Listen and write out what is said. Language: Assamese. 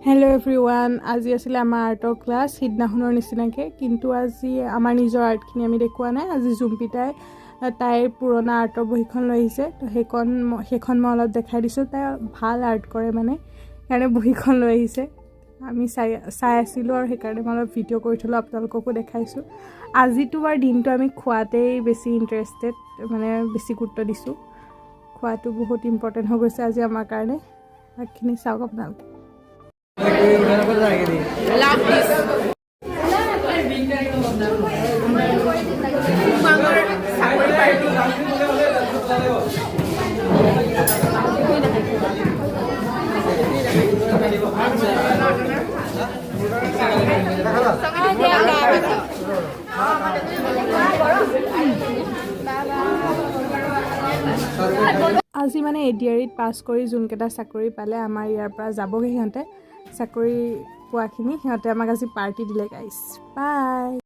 Hello everyone, আজি আছিল আমাৰ আৰ্টৰ ক্লাছ সিদিনাখনৰ নিচিনাকৈ কিন্তু আজি আমাৰ নিজৰ আৰ্টখিনি আমি দেখুৱা নাই আজি জুম্পিতাই তাইৰ পুৰণা আৰ্টৰ বহিখন লৈ আহিছে তো সেইখন মই অলপ দেখাই দিছোঁ তাই ভাল আৰ্ট কৰে মানে সেইকাৰণে বহিখন লৈ আহিছে আমি চাই আছিলোঁ আৰু সেইকাৰণে মই অলপ ভিডিঅ' কৰি থলোঁ আপোনালোককো দেখাইছোঁ আজিতো বাৰ দিনটো আমি খোৱাতেই বেছি ইণ্টাৰেষ্টেড মানে বেছি গুৰুত্ব দিছোঁ খোৱাটো বহুত ইম্পৰ্টেণ্ট হৈ গৈছে আজি আমাৰ কাৰণে সেইখিনি চাওক আপোনালোকে Love this. Summer party. আজি মানে ADREt পাছ কৰি যোনকেইটা চাকৰি পালে আমাৰ ইয়াৰ পৰা যাবগৈ সিহঁতে চাকৰি পোৱাখিনি সিহঁতে আমাক আজি পাৰ্টি দিলে গাইছ বাই